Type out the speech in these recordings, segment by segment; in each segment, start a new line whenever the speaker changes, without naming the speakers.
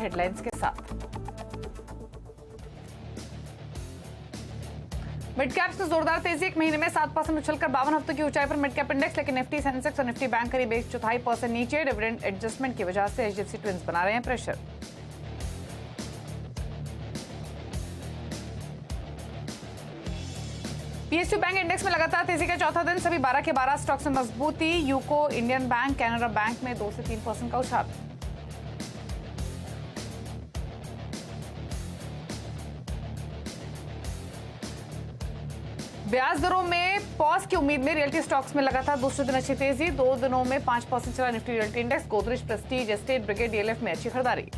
Headlines के साथ। Mid caps में जोरदार तेजी, एक महीने में 7% उछलकर 52 हफ्तों की ऊंचाई पर मिड कैप इंडेक्स, लेकिन निफ्टी, सेंसेक्स और निफ्टी बैंक करीब 1/4% नीचे। डिविडेंड एडजस्टमेंट की वजह से एचडीएफसी ट्विंस बना रहे हैं प्रेशर। पीएसयू बैंक इंडेक्स में लगातार तेजी का चौथा दिन, सभी 12 के 12 स्टॉक्स में मजबूती। UCO, Indian bank, Canara bank में 2 से 3% का उछाल। ब्याज दरों में पॉज की उम्मीद में रियल्टी स्टॉक्स में लगातार दूसरे दिन अच्छी तेजी, 2 दिनों में 5% चला Nifty realty index. Godrej, Prestige, estate, brigade, DLF में अच्छी खरीदारी।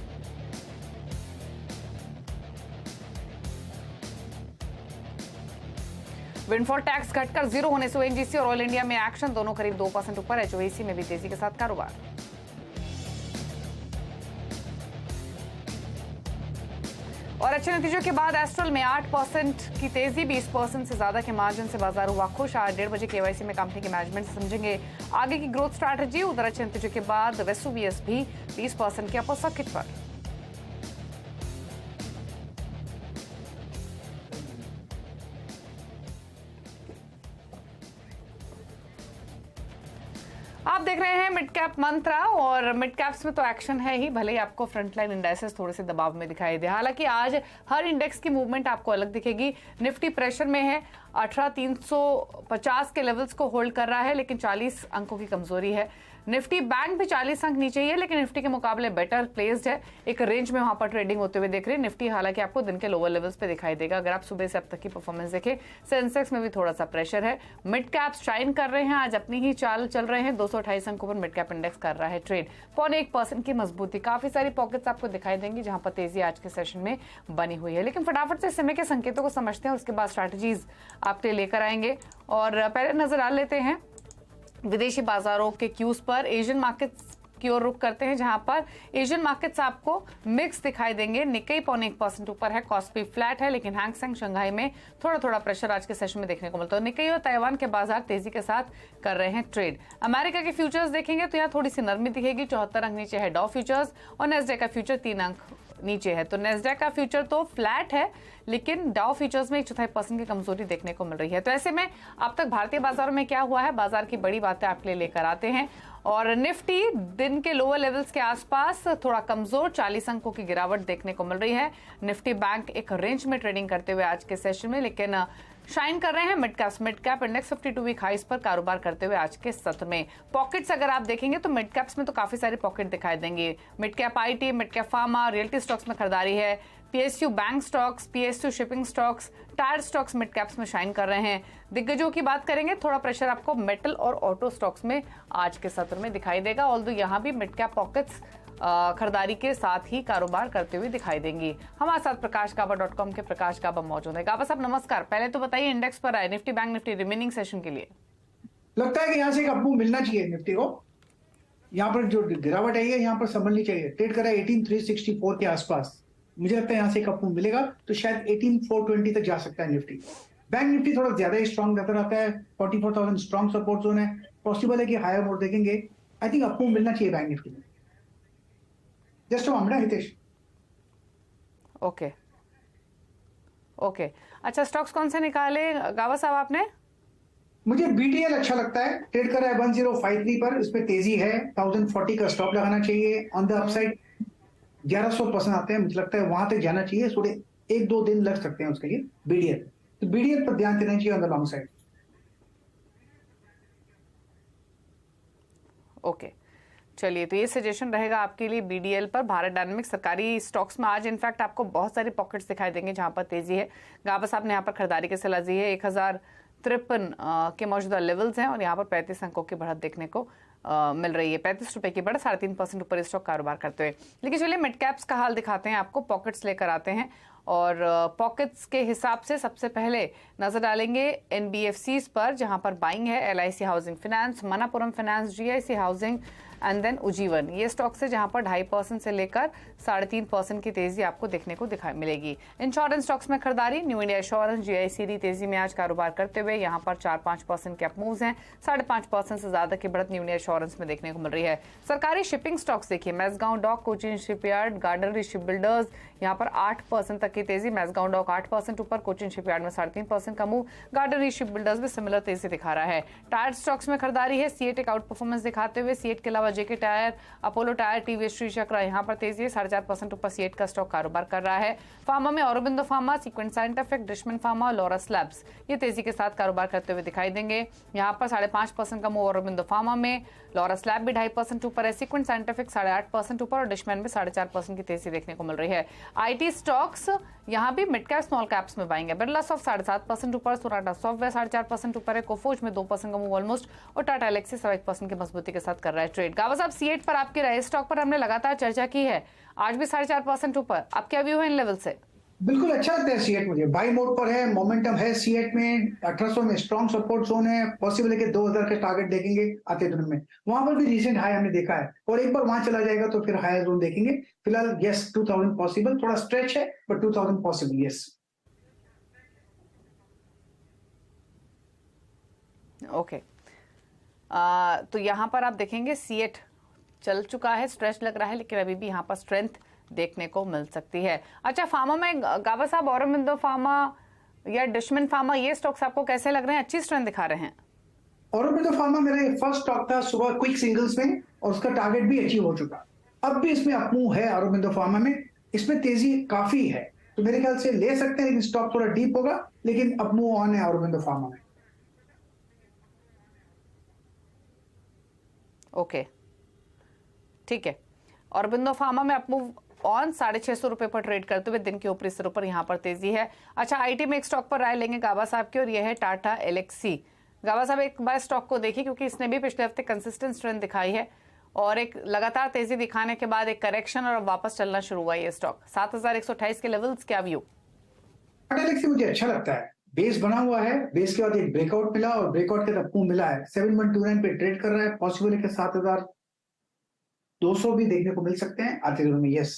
विंडफॉल टैक्स घटकर 0 होने से ओएनजीसी और ऑयल इंडिया में एक्शन, दोनों करीब 2% ऊपर। एचओएसी में भी तेजी के साथ कारोबार। और अच्छे नतीजों के बाद एस्ट्रल में 8% की तेजी, 20% से ज्यादा के मार्जिन से बाजार हुआ खुश। आज 1:30 बजे केवाईसी में कंपनी के मैनेजमेंट से समझेंगे आगे की ग्रोथ स्ट्रैटेजी। उधर अच्छे नतीजों के बाद वेसुवियस भी 20% के अपर सर्किट पर। आप देख रहे हैं मिड कैप मंत्रा, और मिड कैप्स में तो एक्शन है ही, भले ही आपको फ्रंटलाइन इंडेक्सेस थोड़े से दबाव में दिखाई दे। हालांकि आज हर इंडेक्स की मूवमेंट आपको अलग दिखेगी। निफ्टी प्रेशर में है, 18,350 के लेवल्स को होल्ड कर रहा है, लेकिन 40 अंकों की कमजोरी है। निफ्टी बैंक भी 40 अंक नीचे ही है, लेकिन निफ्टी के मुकाबले बेटर प्लेस्ड है, एक रेंज में वहां पर ट्रेडिंग होते हुए देख रहे हैं। निफ्टी हालांकि आपको दिन के लोअर लेवल्स पे दिखाई देगा। अगर आप सुबह से अब तक की परफॉर्मेंस देखें, सेंसेक्स में भी थोड़ा सा प्रेशर है। मिड कैप्स शाइन कर रहे हैं, आज अपनी ही चाल चल रहे हैं। 228 अंकों पर मिड कैप इंडेक्स कर रहा है ट्रेड, 0.1% की मजबूती। काफी सारी पॉकेट्स आपको दिखाई देंगी जहां पर तेजी आज के सेशन में बनी हुई है। लेकिन फटाफट से समय के संकेतों को समझते हैं, उसके बाद स्ट्रैटेजीज आपके लिए लेकर आएंगे। और पहले नजर आ लेते हैं विदेशी बाजारों के क्यूज पर। एशियन मार्केट्स की ओर रुख करते हैं, जहां पर एशियन मार्केट्स आपको मिक्स दिखाई देंगे। निक्केई 0.1% ऊपर है, कॉस्पी फ्लैट है, लेकिन हैंगसेंग शंघाई में थोड़ा प्रेशर आज के सेशन में देखने को मिलता है। निक्केई और ताइवान के बाजार तेजी के साथ कर रहे हैं ट्रेड। अमेरिका के फ्यूचर्स देखेंगे तो यहाँ थोड़ी सी नरमी दिखेगी, 74 अंक नीचे है डॉ फ्यूचर्स, और नेस्डैक का फ्यूचर 3 अंक नीचे है। तो नेस्डैक का फ्यूचर तो फ्लैट है, लेकिन डाउ फ्यूचर्स में 1/4% की कमजोरी देखने को मिल रही है। तो ऐसे में अब तक भारतीय बाजारों में क्या हुआ है, बाजार की बड़ी बातें आपके लिए लेकर आते हैं। और निफ्टी दिन के लोअर लेवल्स के आसपास थोड़ा कमजोर, 40 अंकों की गिरावट देखने को मिल रही है। निफ्टी बैंक एक रेंज में ट्रेडिंग करते हुए आज के सेशन में, लेकिन शाइन कर रहे हैं। मिड कैप इंडेक्स 52 वीक हाइस पर कारोबार करते हुए आज के सत्र में। पॉकेट्स अगर आप देखेंगे तो मिड कैप्स में तो काफी सारे पॉकेट दिखाई देंगे। Mid cap IT, mid cap pharma, realty stocks में खरीदारी है। PSU bank stocks, PSU shipping stocks, tyre stocks mid caps में शाइन कर रहे हैं। दिग्गजों की बात करेंगे, थोड़ा प्रेशर आपको मेटल और ऑटो स्टॉक्स में आज के सत्र में दिखाई देगा। ऑल्दो यहाँ भी मिड कैप पॉकेट्स खरीदारी के साथ ही कारोबार करते हुए दिखाई देंगी। हमारे साथ प्रकाशगाबा.com के प्रकाश गाबा मौजूद है। गाबा साहब नमस्कार, पहले तो बताइए इंडेक्स पर आए Nifty bank Nifty remaining session के लिए।
लगता है कि यहाँ से एक अपमूव मिलना चाहिए निफ्टी को। यहाँ पर जो गिरावट आई है यहाँ पर संभलनी चाहिए। ट्रेड करा 18,364 के आसपास, मुझे लगता है यहाँ से एक अपमूव मिलेगा तो शायद 18,420 तक जा सकता है निफ्टी। बैंक निफ्टी थोड़ा ज्यादा ही स्ट्रॉन्ग नजर आता है, 44,000 स्ट्रॉन्ग सपोर्ट जोन है। पॉसिबल है कि हायर मोड देखेंगे। आई थिंक अपमूव मिलना चाहिए बैंक निफ्टी में। जस्ट हमड़ा हितेश।
ओके, अच्छा स्टॉक्स कौन से निकाले गावा साहब आपने?
मुझे बीटीएल अच्छा लगता है, ट्रेड कर रहा है 1053 पर, इस पे तेजी है। 1040 का स्टॉप लगाना चाहिए। ऑन द अपसाइड 1100 पसंद आते हैं, मुझे लगता है वहां तक जाना चाहिए। थोड़े 1-2 दिन लग सकते हैं उसके लिए बीडीएल, तो बीडीएल पर ध्यान देना चाहिए on the long side.
Okay, चलिए तो ये सजेशन रहेगा आपके लिए बीडीएल पर। भारत डायनामिक्स सरकारी स्टॉक्स में आज इनफैक्ट आपको बहुत सारी पॉकेट्स दिखाई देंगे जहां पर तेजी है। गाबा साहब ने यहाँ पर खरीदारी की सलाह दी है। 1053 के मौजूदा लेवल्स हैं और यहाँ पर 35 अंकों की बढ़त देखने को मिल रही है। 35 रुपए की बढ़त, 3.5% ऊपर स्टॉक कारोबार करते हुए। लेकिन चलिए मिड कैप्स का हाल दिखाते हैं आपको, पॉकेट्स लेकर आते हैं। और पॉकेट्स के हिसाब से सबसे पहले नजर डालेंगे एनबीएफसीज पर, जहां पर बाइंग है। LIC housing finance, Manappuram finance, GIC housing, and then Ujjivan. ये स्टॉक्स है जहां पर 2.5% से लेकर 3.5% की तेजी आपको देखने को मिलेगी। इंश्योरेंस स्टॉक्स में खरीदारी, न्यू इंडिया एश्योरेंस, जीआईसीडी तेजी में आज कारोबार करते हुए यहाँ पर 4-5% के अप मूव्स हैं। 5.5% से ज्यादा की बढ़त न्यू इंडिया एश्योरेंस में देखने को मिल रही है। सरकारी शिपिंग स्टॉक्स देखिए, Mazagon dock, Cochin shipyard, Garden Reach ship builders, यहाँ पर 8% तक की तेजी। मैसगांव डॉक 8% ऊपर, कोचिन शिपयार्ड में 3.5% का मूव, गार्डनरी शिप बिल्डर्स भी सिमिलर तेजी दिखा रहा है। टायर स्टॉक्स में खरीदारी है, सीएट एक आउट परफॉर्मेंस दिखाते हुए, सीएट के अलावा JK tyre, Apollo tyre, TVS Shri Chakra यहाँ पर तेजी है। 4.5% ऊपर सीएट का स्टॉक कारोबार कर रहा है। फार्मा में Aurobindo pharma, Sequent Scientific, Dishman pharma, Laurus Labs ये तेजी के साथ कारोबार करते हुए दिखाई देंगे। यहाँ पर 5.5% का मूव औरोबिंदो फार्मा में, लॉरस लैब भी 2.5% ऊपर है, सीक्वेंट साइंटिफिक 8.5% ऊपर और डिशमैन में 4.5% की तेजी देखने को मिल रही है। आईटी स्टॉक्स यहाँ भी मिड कैप स्मॉल कैप्स में बाइंग है। बिरला सॉफ्ट 7.5% ऊपर, सोनाटा सॉफ्टवेयर 4.5% ऊपर है, कोफोज में 2% का मूव ऑलमोस्ट और टाटा एलेक्सी 1% की मजबूती के साथ कर रहा है ट्रेड। गावा साहब, सीएट पर आपकी राय, स्टॉक पर हमने लगातार चर्चा की है, आज भी 4.5% ऊपर, आप क्या व्यू है इन लेवल से?
बिल्कुल अच्छा लगता है सीएट, मुझे बाई मोड पर है, मोमेंटम है सीएट में। 1800 में स्ट्रॉन्ग सपोर्ट जोन है, पॉसिबल है कि 2000 के टारगेट देखेंगे आते दिनों में। वहां पर भी रिसेंट हाई हमने देखा है और एक बार वहां चला जाएगा तो फिर हायर जोन देखेंगे। फिलहाल यस 2000 पॉसिबल, थोड़ा स्ट्रेच है बट 2000 पॉसिबल यस।
ओके, तो यहाँ पर आप देखेंगे सीएट चल चुका है, स्ट्रेच लग रहा है, लेकिन अभी भी यहाँ पर स्ट्रेंथ देखने को मिल सकती है। अच्छा, फार्मा में गावा साहब, औरोबिंदो फार्मा या डिशमन फार्मा ये स्टॉक्स आपको कैसे लग रहे हैं, अच्छी स्ट्रेंथ दिखा रहे हैं?
औरोबिंदो फार्मा मेरा फर्स्ट स्टॉक था सुबह क्विक सिंगल्स में और उसका टारगेट भी अचीव हो चुका। अब भी इसमें अपमूव है औरोबिंदो फार्मा में, इसमें तेजी काफी है तो मेरे ख्याल से ले सकते हैं, लेकिन स्टॉक थोड़ा डीप होगा, लेकिन अपमूव ऑन है औरोबिंदो फार्मा में।
ओके, ठीक है। औरोबिंदो फार्मा में अपमूव ऑन 650 रुपए पर ट्रेड करते हुए दिन के ऊपरी सिरों पर यहाँ पर तेजी है। अच्छा, आईटी में एक स्टॉक पर राय लेंगे गावा साहब की और यह है टाटा एलेक्सी। गावा साहब, एक बार स्टॉक को देखिए क्योंकि इसने भी पिछले हफ्ते कंसिस्टेंट स्ट्रेंथ दिखाई है और एक लगातार तेजी दिखाने के बाद एक करेक्शन और अब वापस चलना शुरू हुआ ये स्टॉक। 7128 के लेवल्स, क्या व्यू?
टाटा एलेक्सी मुझे अच्छा लगता है, बेस बना हुआ है, बेस के बाद एक ब्रेकआउट मिला और ब्रेकआउट के बाद मिला है। 7129 पे ट्रेड कर रहा है, पॉसिबल है कि 7200 भी देखने को मिल सकते हैं आते दिनों में यस।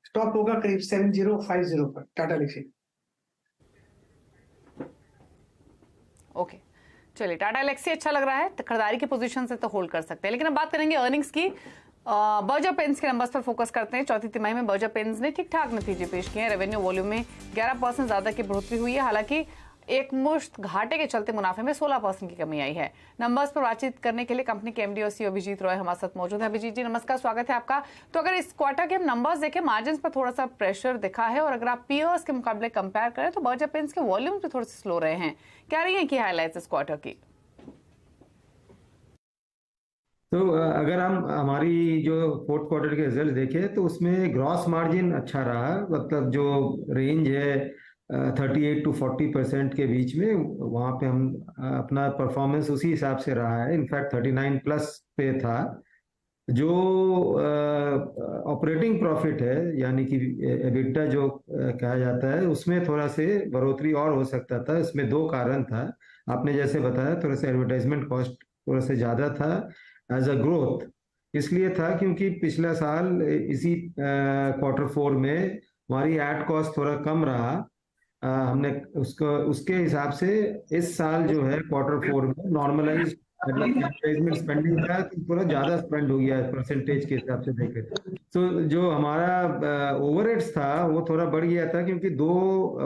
स्टॉप होगा करीब 7050 पर टाटा एलेक्सी।
ओके, चलिए, टाटा एलेक्सी अच्छा लग रहा है, तो खरीदारी की पोजीशन से तो होल्ड कर सकते हैं। लेकिन अब बात करेंगे अर्निंग्स की। बर्जर पेंस के नंबर्स पर फोकस करते हैं। चौथी तिमाही में बर्जर पेंस ने ठीक ठाक नतीजे पेश किए हैं। रेवेन्यू वॉल्यूम में 11% ज्यादा की बढ़ोतरी हुई है, हालांकि एक मुश्त घाटे के चलते मुनाफे में 16% की कमी आई है। नंबर्स पर बातचीत करने के लिए कंपनी के एमडी और सीईओ अभिजीत रॉय हमारे साथ मौजूद है। अभिजीत जी नमस्कार, स्वागत है आपका। तो अगर इस क्वार्टर के हम नंबर्स देखें, मार्जिन पर थोड़ा सा प्रेशर दिखा है और अगर आप पीयर्स के मुकाबले कंपेयर करें तो बर्जर पेंस के वॉल्यूम भी थोड़े से स्लो रहे हैं। क्या रही है की हाईलाइट्स इस क्वार्टर की?
तो अगर हम हमारी जो फोर्थ क्वार्टर के रिजल्ट देखें तो उसमें ग्रॉस मार्जिन अच्छा रहा, मतलब जो रेंज है 38 to 40% के बीच में, वहाँ पे हम अपना परफॉर्मेंस उसी हिसाब से रहा है। इनफैक्ट 39 प्लस पे था। जो ऑपरेटिंग प्रॉफिट है यानी कि एबिटा जो कहा जाता है, उसमें थोड़ा से बढ़ोतरी और हो सकता था। इसमें दो कारण था, आपने जैसे बताया, थोड़ा सा एडवर्टाइजमेंट कॉस्ट थोड़ा सा ज़्यादा था एज अ ग्रोथ। इसलिए था क्योंकि पिछला साल इसी Q4 में हमारी एड कॉस्ट थोड़ा कम रहा। हमने उसके हिसाब से इस साल जो है Q4 में नॉर्मलाइज एडवर्टाइजमेंट स्पेंडिंग था तो थोड़ा ज्यादा स्पेंड हो गया परसेंटेज के हिसाब से देखें तो जो हमारा ओवरहेड्स था वो थोड़ा बढ़ गया था क्योंकि दो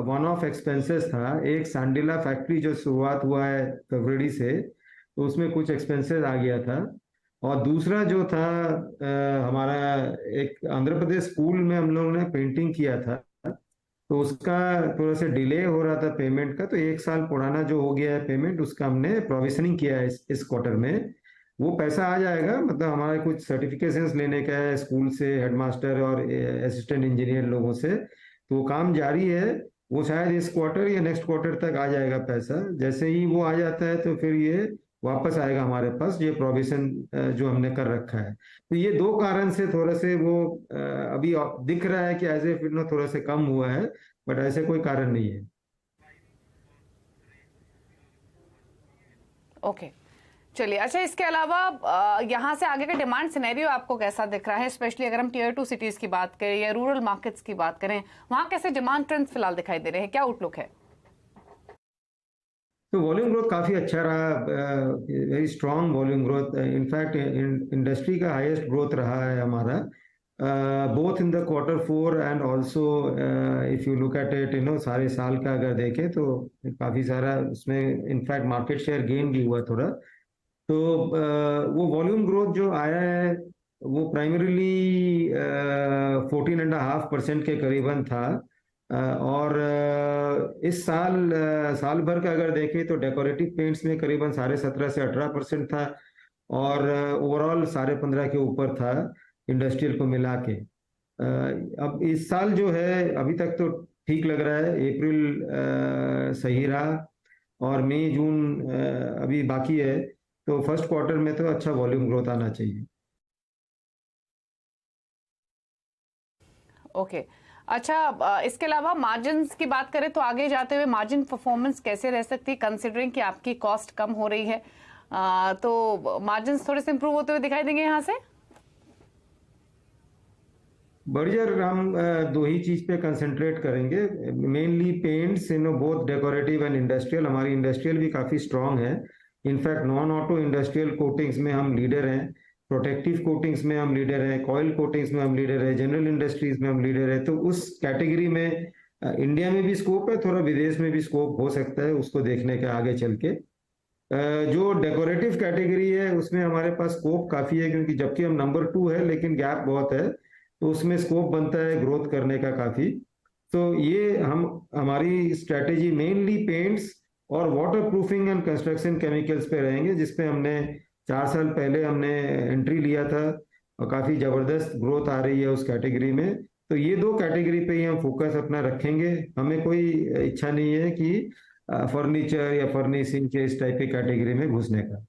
वन ऑफ एक्सपेंसेस था। एक सांडीला फैक्ट्री जो शुरुआत हुआ है फरवरी से, तो उसमें कुछ एक्सपेंसेस आ गया था। और दूसरा जो था हमारा एक आंध्र प्रदेश स्कूल में हम लोगों ने पेंटिंग किया था, तो उसका थोड़ा सा डिले हो रहा था पेमेंट का, तो एक साल पुराना जो हो गया है पेमेंट, उसका हमने प्रोविजनिंग किया है इस क्वार्टर में। वो पैसा आ जाएगा, मतलब हमारे कुछ सर्टिफिकेशंस लेने का है स्कूल से, हेडमास्टर और असिस्टेंट इंजीनियर लोगों से, तो वो काम जारी है। वो शायद इस क्वार्टर या नेक्स्ट क्वार्टर तक आ जाएगा पैसा। जैसे ही वो आ जाता है तो फिर ये वापस आएगा हमारे पास, ये प्रोविजन जो हमने कर रखा है। तो ये दो कारण से थोड़ा से वो अभी दिख रहा है कि एज ए फिर थोड़ा से कम हुआ है, बट ऐसे कोई कारण नहीं है।
ओके, चलिए, अच्छा इसके अलावा यहाँ से आगे का डिमांड सिनेरियो आपको कैसा दिख रहा है, स्पेशली अगर हम टियर 2 सिटीज की बात करें या रूरल मार्केट्स की बात करें, वहाँ कैसे डिमांड ट्रेंड्स फिलहाल दिखाई दे रहे हैं, क्या आउटलुक है?
तो वॉल्यूम ग्रोथ काफ़ी अच्छा रहा, very strong volume growth. In fact industry का हाईएस्ट ग्रोथ रहा है हमारा, both in the Q4 and also if you look at it, सारे साल का अगर देखें तो काफ़ी सारा उसमें इनफैक्ट मार्केट शेयर गेन भी हुआ थोड़ा। तो वो वॉल्यूम ग्रोथ जो आया है वो प्राइमरीली 14.5% के करीबन था। और इस साल भर का अगर देखें तो डेकोरेटिव पेंट्स में करीबन 17.5 से 18% था, और ओवरऑल 15.5 के ऊपर था इंडस्ट्रियल को मिला के। अब इस साल जो है अभी तक तो ठीक लग रहा है, अप्रैल सही रहा और मई जून अभी बाकी है, तो फर्स्ट क्वार्टर में तो अच्छा वॉल्यूम ग्रोथ आना चाहिए।
ओके, अच्छा इसके अलावा मार्जिन्स की बात करें तो आगे जाते हुए मार्जिन परफॉर्मेंस कैसे रह सकती है, कंसिडरिंग कि आपकी कॉस्ट कम हो रही है, तो मार्जिन्स थोड़े से इंप्रूव होते हुए दिखाई देंगे यहाँ से?
बर्जर हम दो ही चीज पे कंसंट्रेट करेंगे, mainly paints, both decorative and industrial. हमारी इंडस्ट्रियल भी काफी स्ट्रांग है, in fact non auto industrial coatings में हम लीडर हैं, प्रोटेक्टिव कोटिंग्स में हम लीडर हैं, कॉइल कोटिंग्स में हम लीडर हैं, जनरल इंडस्ट्रीज में हम लीडर हैं। तो उस कैटेगरी में इंडिया में भी स्कोप है, थोड़ा विदेश में भी स्कोप हो सकता है, उसको देखने के आगे चल के। जो डेकोरेटिव कैटेगरी है उसमें हमारे पास स्कोप काफी है, क्योंकि जबकि हम नंबर 2 है लेकिन गैप बहुत है, तो उसमें स्कोप बनता है ग्रोथ करने का काफी। तो ये हमारी स्ट्रेटेजी मेनली पेंट्स और water proofing and construction chemicals पे रहेंगे, जिसपे हमने 4 साल पहले हमने एंट्री लिया था और काफी जबरदस्त ग्रोथ आ रही है उस कैटेगरी में। तो ये 2 कैटेगरी पे ही हम फोकस अपना रखेंगे। हमें कोई इच्छा नहीं है कि फर्नीचर या फर्निशिंग के इस टाइप की कैटेगरी में घुसने का।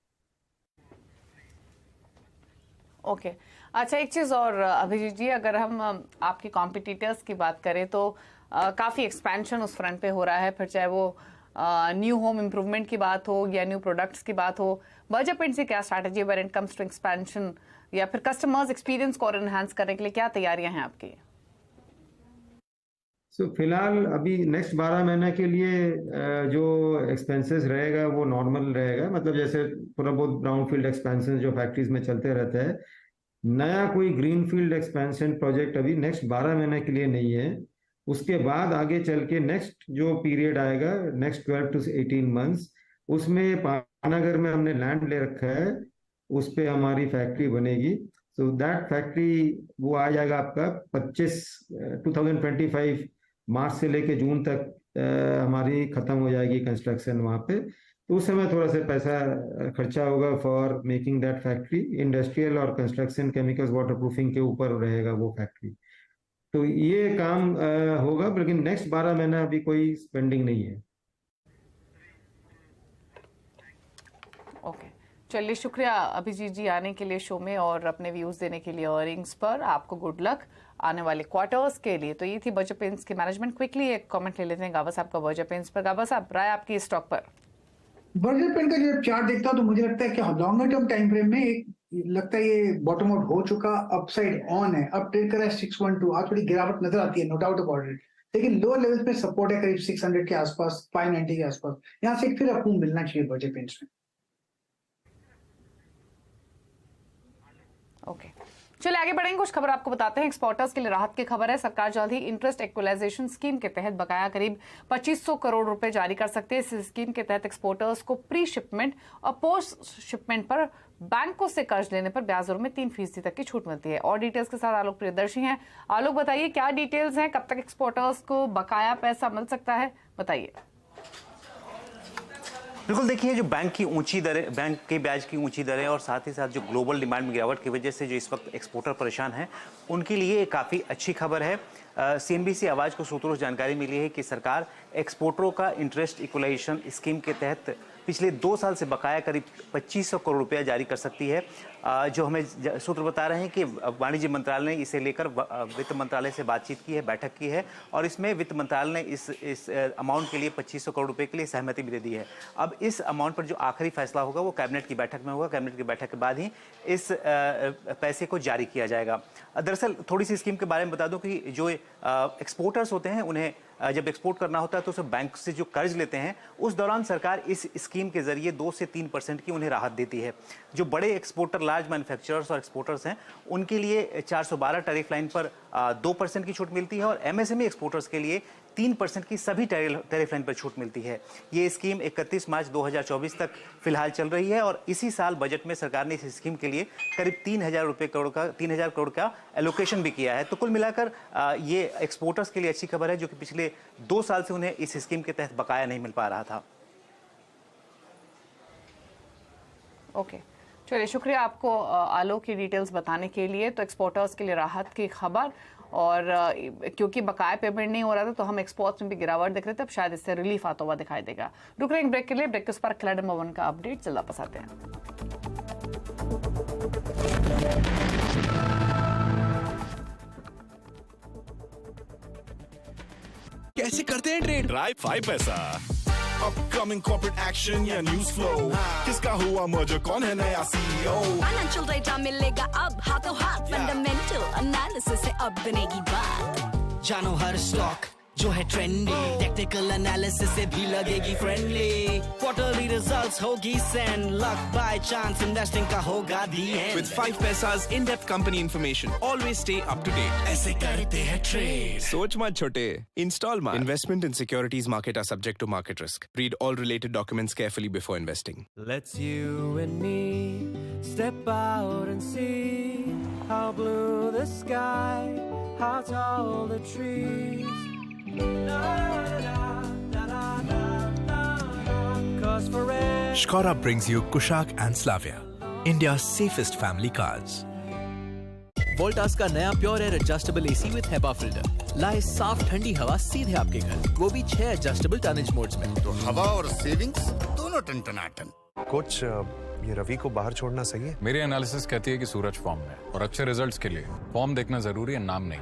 ओके, अच्छा एक चीज़ और अभिजीत जी, अगर हम आपके कॉम्पिटिटर्स की बात करें तो काफ़ी एक्सपेंशन उस फ्रंट पे हो रहा है, फिर चाहे वो न्यू होम इम्प्रूवमेंट की बात हो या न्यू प्रोडक्ट्स की बात हो। बर्जर पेंट्स की क्या स्ट्रैटेजी है when it comes to expansion या फिर कस्टमर्स एक्सपीरियंस को और एनहांस करने के लिए क्या तैयारियां हैं आपकी?
फिलहाल अभी नेक्स्ट 12 महीने के लिए जो एक्सपेंसेस रहेगा वो नॉर्मल रहेगा, मतलब जैसे थोड़ा बहुत ब्राउनफील्ड एक्सपेंशन जो फैक्ट्रीज में चलते रहता है। नया कोई ग्रीनफील्ड एक्सपेंशन प्रोजेक्ट अभी नेक्स्ट 12 महीने के लिए नहीं है। उसके बाद आगे चल के नेक्स्ट जो पीरियड आएगा, नेक्स्ट 12 to 18 मंथ्स, उसमें पानागर में हमने लैंड ले रखा है, उस पे हमारी फैक्ट्री बनेगी। सो दैट फैक्ट्री वो आ जाएगा आपका 2025 मार्च से लेके जून तक हमारी खत्म हो जाएगी कंस्ट्रक्शन वहाँ पे। तो उस समय थोड़ा सा पैसा खर्चा होगा for making that factory. Industrial और कंस्ट्रक्शन केमिकल्स वाटर प्रूफिंग के ऊपर रहेगा वो फैक्ट्री। तो ये काम होगा, लेकिन नेक्स्ट 12 महीना अभी कोई स्पेंडिंग नहीं है।
ओके, चलिए शुक्रिया अभिजीत जी आने के लिए शो में और अपने व्यूज देने के लिए अर्निंग्स पर। आपको गुड लक आने वाले क्वार्टर्स के लिए। तो ये थी बर्जर पेंट्स की मैनेजमेंट। क्विकली एक कमेंट ले लेते हैं गावा साहब का बर्जर पेंट्स पर। गावा साहब, राय आपकी इस स्टॉक पर?
बर्जर पेंट का जब चार्ट देखता हूं तो मुझे लगता है कि लॉन्गर टर्म टाइम फ्रेम में एक लगता है ये बॉटम आउट हो चुका, अपसाइड ऑन है, अब ट्रेड कर रहा है 612। आज थोड़ी गिरावट नजर आती है, नो डाउट अबाउट इट, लेकिन लोअर लेवल पे सपोर्ट है करीब 600 के आसपास, 590 के आसपास। यहाँ से फिर अप मूव मिलना चाहिए बर्जर पेंट्स में।
ओके, चलिए आगे बढ़ेंगे। कुछ खबर आपको बताते हैं। एक्सपोर्टर्स के लिए राहत की खबर है। सरकार जल्द ही इंटरेस्ट इक्वलाइजेशन स्कीम के तहत बकाया करीब 2500 करोड़ रुपए जारी कर सकते हैं। इस स्कीम के तहत एक्सपोर्टर्स को प्री शिपमेंट और पोस्ट शिपमेंट पर बैंकों से कर्ज लेने पर ब्याज दरों में 3% तक की छूट मिलती है। और डिटेल्स के साथ आलोक प्रियदर्शी हैं। आलोक, बताइए क्या डिटेल्स हैं, कब तक एक्सपोर्टर्स को बकाया पैसा मिल सकता है, बताइए।
बिल्कुल, देखिए जो बैंक की ऊंची दरें, बैंक के ब्याज की ऊंची दरें और साथ ही साथ जो ग्लोबल डिमांड में गिरावट की वजह से जो इस वक्त एक्सपोर्टर परेशान हैं, उनके लिए काफ़ी अच्छी खबर है। CNBC आवाज़ को सूत्रों से जानकारी मिली है कि सरकार एक्सपोर्टरों का इंटरेस्ट इक्वलाइजेशन स्कीम के तहत पिछले 2 साल से बकाया करीब 2500 करोड़ रुपया जारी कर सकती है। जो हमें सूत्र बता रहे हैं कि वाणिज्य मंत्रालय ने इसे लेकर वित्त मंत्रालय से बातचीत की है, बैठक की है और इसमें वित्त मंत्रालय ने इस अमाउंट के लिए 2500 करोड़ रुपए के लिए सहमति भी दे दी है। अब इस अमाउंट पर जो आखिरी फैसला होगा वो कैबिनेट की बैठक में होगा। कैबिनेट की बैठक के बाद ही इस पैसे को जारी किया जाएगा। दरअसल थोड़ी सी स्कीम के बारे में बता दूं कि जो एक्सपोर्टर्स होते हैं उन्हें जब एक्सपोर्ट करना होता है तो उसे बैंक से जो कर्ज लेते हैं उस दौरान सरकार इस स्कीम के जरिए 2 से 3% की उन्हें राहत देती है। जो बड़े एक्सपोर्टर, लार्ज मैन्युफैक्चरर्स और एक्सपोर्टर्स हैं उनके लिए 412 टैरिफ लाइन पर 2% की छूट मिलती है और एमएसएमई एक्सपोर्टर्स के लिए 3% की सभी टैरिफ लाइन पर छूट मिलती है। ये स्कीम 31 मार्च 2024 तक फिलहाल चल रही है और इसी साल बजट में सरकार ने इस स्कीम के लिए करीब 3,000 करोड़ का एलोकेशन भी किया है। तो कुल मिलाकर ये एक्सपोर्टर्स के लिए अच्छी खबर है जो कि पिछले 2 साल से उन्हें इस स्कीम के तहत बकाया नहीं मिल पा रहा था।
ओके, चलिए शुक्रिया आपको आलोक की डिटेल्स बताने के लिए। तो एक्सपोर्टर्स के लिए राहत की खबर और क्योंकि बकाया पेमेंट नहीं हो रहा था तो हम एक्सपोर्ट्स में भी गिरावट देख रहे थे, अब शायद इससे रिलीफ आता हुआ दिखाई देगा। रुक रहे हैं ब्रेक के लिए, ब्रेक के उस पर खिलाड़ी नंबर 1 का अपडेट जल्द वापस आते हैं।
कैसे करते हैं ट्रेड?
ट्राई 5 पैसा। अपकमिंग कॉर्पोरेट एक्शन या न्यूज़ फ्लो, किसका हुआ मर्जर, कौन है नया सीईओ,
फाइनेंशियल डेटा मिलेगा अब हाथों हाथ, फंडामेंटल एनालिसिस से अब बनेगी बात।
जानो हर स्टॉक जो है ट्रेंडी, टेक्निकल एनालिसिस से भी लगेगी फ्रेंडली। क्वार्टरली रिजल्ट्स होगी send, luck by chance investing का होगा दी and.
With 5 Paisa's in-depth company information, always stay up to date.
ऐसे करते हैं ट्रेड।
सोच मत छोटे, install मा। Investment in securities market are subject to market risk. Read all related documents carefully before investing.
Let's you and me step out and see how blue the sky, how tall the trees.
Škoda brings you Kushaq and Slavia, India's safest family cars.
Voltas का नया pure air adjustable AC with HEPA filter लाए साफ ठंडी हवा सीधे आपके घर, वो भी 6 एडजस्टेबल टनेज मोड्स में।
तो हवा और सेविंग्स दोनों टन-टनाटन।
कोच, ये रवि को बाहर छोड़ना सही है?
मेरी एनालिसिस कहती है कि सूरज फॉर्म में और अच्छे रिजल्ट्स के लिए फॉर्म देखना जरूरी है, नाम नहीं।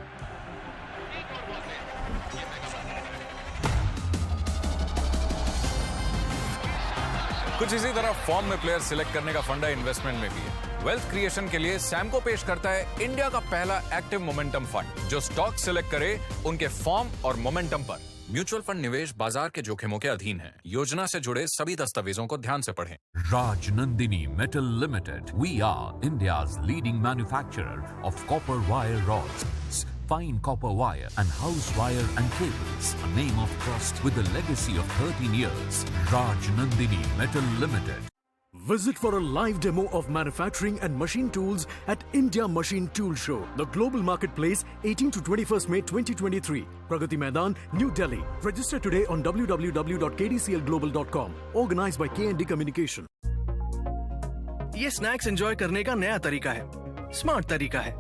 कुछ इसी तरह फॉर्म में प्लेयर सिलेक्ट करने का फंडा इन्वेस्टमेंट में भी है। वेल्थ क्रिएशन के लिए सैमको पेश करता है इंडिया का पहला एक्टिव मोमेंटम फंड जो स्टॉक सिलेक्ट करे उनके फॉर्म और मोमेंटम पर। म्यूचुअल फंड निवेश बाजार के जोखिमों के अधीन है। योजना से जुड़े सभी दस्तावेजों को ध्यान से पढ़ें।
Rajnandini Metal Limited. We are India's leading manufacturer of copper wire rods, fine copper wire and house wire and cables. A name of trust with a legacy of 13 years. Rajnandini Metal Limited.
Visit for a live demo of manufacturing and machine tools at India Machine Tool Show, the global marketplace, 18 to 21st May 2023. Pragati Maidan, New Delhi. Register today on www.kdclglobal.com. Organized by K&D Communication.
ये snacks enjoy करने का नया तरीका है, smart तरीका है।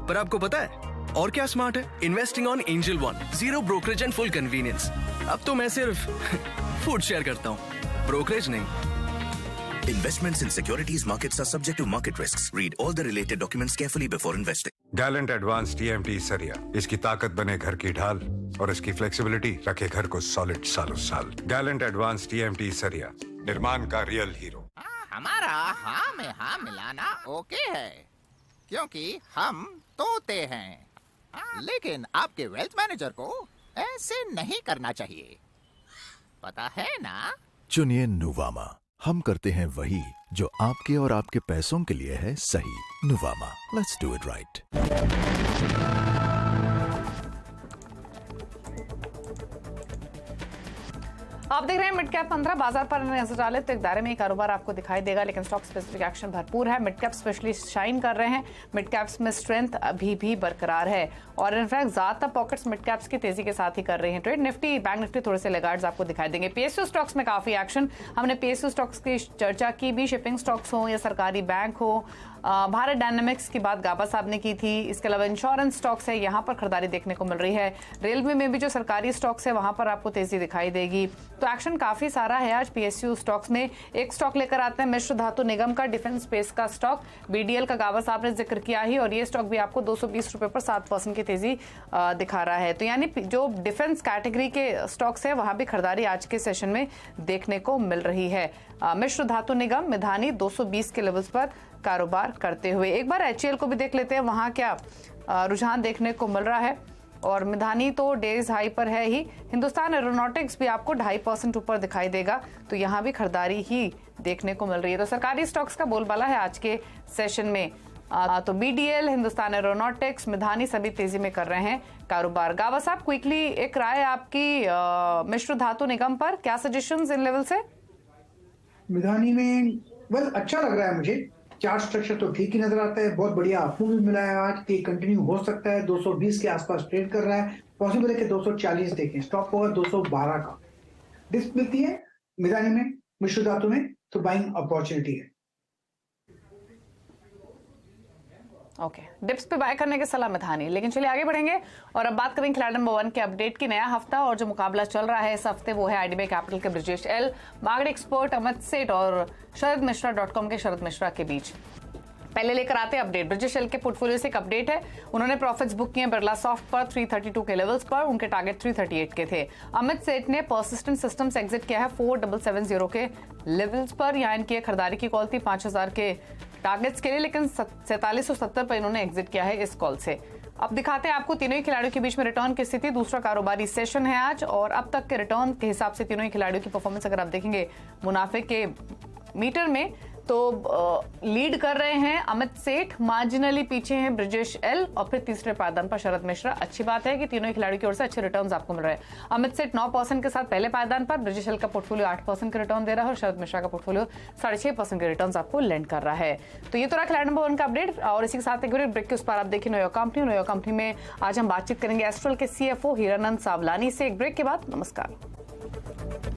पर आपको पता है और क्या स्मार्ट है? Investing on angel one, zero brokerage and full convenience. अब तो मैं सिर्फ फूड शेयर करता हूँ, ब्रोकरेज नहीं।
Investments in securities markets are subject to market risks. Read all the related documents carefully before investing.
Gallant Advanced TMT सरिया, इसकी ताकत बने घर की ढाल और इसकी फ्लेक्सिबिलिटी रखे घर को सॉलिड सालों साल। Gallant Advanced TMT सरिया, निर्माण का रियल हीरो।
हमारा हाँ में हाँ मिलाना ओके है, क्योंकि हम तोते हैं। लेकिन आपके वेल्थ मैनेजर को ऐसे नहीं करना चाहिए, पता है ना?
चुनिए नुवामा। हम करते हैं वही जो आपके और आपके पैसों के लिए है सही। Nuvama, let's do it right.
आप देख रहे हैं मिड कैप 15। बाजार पर नजर डाले तो एक दायरे में कारोबार आपको दिखाई देगा, लेकिन स्टॉक स्पेसिफिक एक्शन भरपूर है। मिड कैप स्पेशलिस्ट शाइन कर रहे हैं, मिड कैप्स में स्ट्रेंथ अभी भी बरकरार है और इनफैक्ट ज्यादातर पॉकेट्स मिड कैप्स की तेजी के साथ ही कर रहे हैं ट्रेड। निफ्टी, बैंक निफ्टी थोड़े से लैगार्ड्स आपको दिखाई देंगे। पीएसयू स्टॉक्स में काफी एक्शन, हमने पीएसयू स्टॉक्स की चर्चा की भी, शिपिंग स्टॉक्स हो या सरकारी बैंक हो, भारत डायनामिक्स की बात गाबा साहब ने की थी। इसके अलावा इंश्योरेंस स्टॉक्स है, यहाँ पर खरीदारी देखने को मिल रही है। रेलवे में भी जो सरकारी स्टॉक्स है वहां पर आपको तेजी दिखाई देगी। तो एक्शन काफी सारा है आज पीएसयू स्टॉक्स में। एक स्टॉक लेकर आते हैं मिश्र धातु निगम का, डिफेंस स्पेस का स्टॉक, बीडीएल का गाबा साहब ने जिक्र किया ही, और ये स्टॉक भी आपको 220 रुपए पर 7% की तेजी दिखा रहा है। तो यानी जो डिफेंस कैटेगरी के स्टॉक्स है वहां भी खरीदारी आज के सेशन में देखने को मिल रही है। मिश्र धातु निगम मिधानी 220 के लेवल्स पर कारोबार करते हुए। एक बार एचएएल को भी देख लेते हैं, वहां क्या रुझान देखने को मिल रहा है। और मिधानी तो डेज हाई पर है ही। हिंदुस्तान एरोनॉटिक्स भी आपको 2.5% ऊपर दिखाई देगा, तो यहाँ भी खरीदारी ही देखने को मिल रही है। तो सरकारी स्टॉक्स का बोलबाला है आज के सेशन में। तो बीडीएल, हिंदुस्तान एरोनॉटिक्स, मिधानी सभी तेजी में कर रहे हैं कारोबार। गावा साहब, क्विकली एक राय आपकी मिश्र धातु निगम पर, क्या सजेशंस इन लेवल से?
मिधानी में बस अच्छा लग रहा है मुझे, चार्ट स्ट्रक्चर तो ठीक ही नजर आता है। बहुत बढ़िया आपको भी मिला है आज कि कंटिन्यू हो सकता है। 220 के आसपास ट्रेड कर रहा है, पॉसिबल है कि 240 देखें। स्टॉक होगा 212 का। डिस्क मिलती है मिधानी में, मिश्र धातु में, तो बाइंग अपॉर्चुनिटी है।
ओके, डिप्स पे बाय करने की सलाह मिधानी। लेकिन चलिए आगे बढ़ेंगे और अब बात करेंगे खिलाड़ी नंबर 1 के अपडेट की। नया हफ्ता और जो मुकाबला चल रहा है इस हफ्ते वो है आईडीबीआई कैपिटल के Brijesh L, market expert Amit सेठ और शरद मिश्रा .com के शरद मिश्रा के बीच। पहले लेकर आते हैं अपडेट। ब्रिजेश एल के पोर्टफोलियो से एक अपडेट है। उन्होंने प्रॉफिट्स बुक किए बिरला सॉफ्ट पर 332 के लेवल्स पर, उनके टारगेट 338 के थे। अमित सेठ ने पर्सिस्टेंट सिस्टम्स एग्जिट किया है 4770 के लेवल्स पर। यहाँ इनकी खरीदारी की कॉल थी 5000 के टारगेट्स के लिए, लेकिन 4770 पर इन्होंने एग्जिट किया है इस कॉल से। अब दिखाते हैं आपको तीनों ही खिलाड़ियों के बीच में रिटर्न की स्थिति। दूसरा कारोबारी सेशन है आज और अब तक के रिटर्न के हिसाब से तीनों ही खिलाड़ियों की परफॉर्मेंस अगर आप देखेंगे मुनाफे के मीटर में तो लीड कर रहे हैं अमित सेठ, मार्जिनली पीछे हैं ब्रिजेश एल और फिर तीसरे पायदान पर शरद मिश्रा। अच्छी बात है कि तीनों ही खिलाड़ियों की ओर से अच्छे रिटर्न्स आपको मिल रहे हैं। अमित सेठ 9% के साथ पहले पायदान पर, ब्रिजेश एल का पोर्टफोलियो 8% के रिटर्न दे रहा है और शरद मिश्रा का पोर्टफोलियो 6.5% के रिटर्न्स आपको लेंड कर रहा है। तो ये तो रहा खिलाड़ी नंबर 1 का अपडेट। और इसी के साथ एक ब्रेक के उस पर आप देखिए know your company. Know your company में आज हम बातचीत करेंगे एस्ट्रल के CFO हीरानंद सावलानी से। एक ब्रेक के बाद नमस्कार।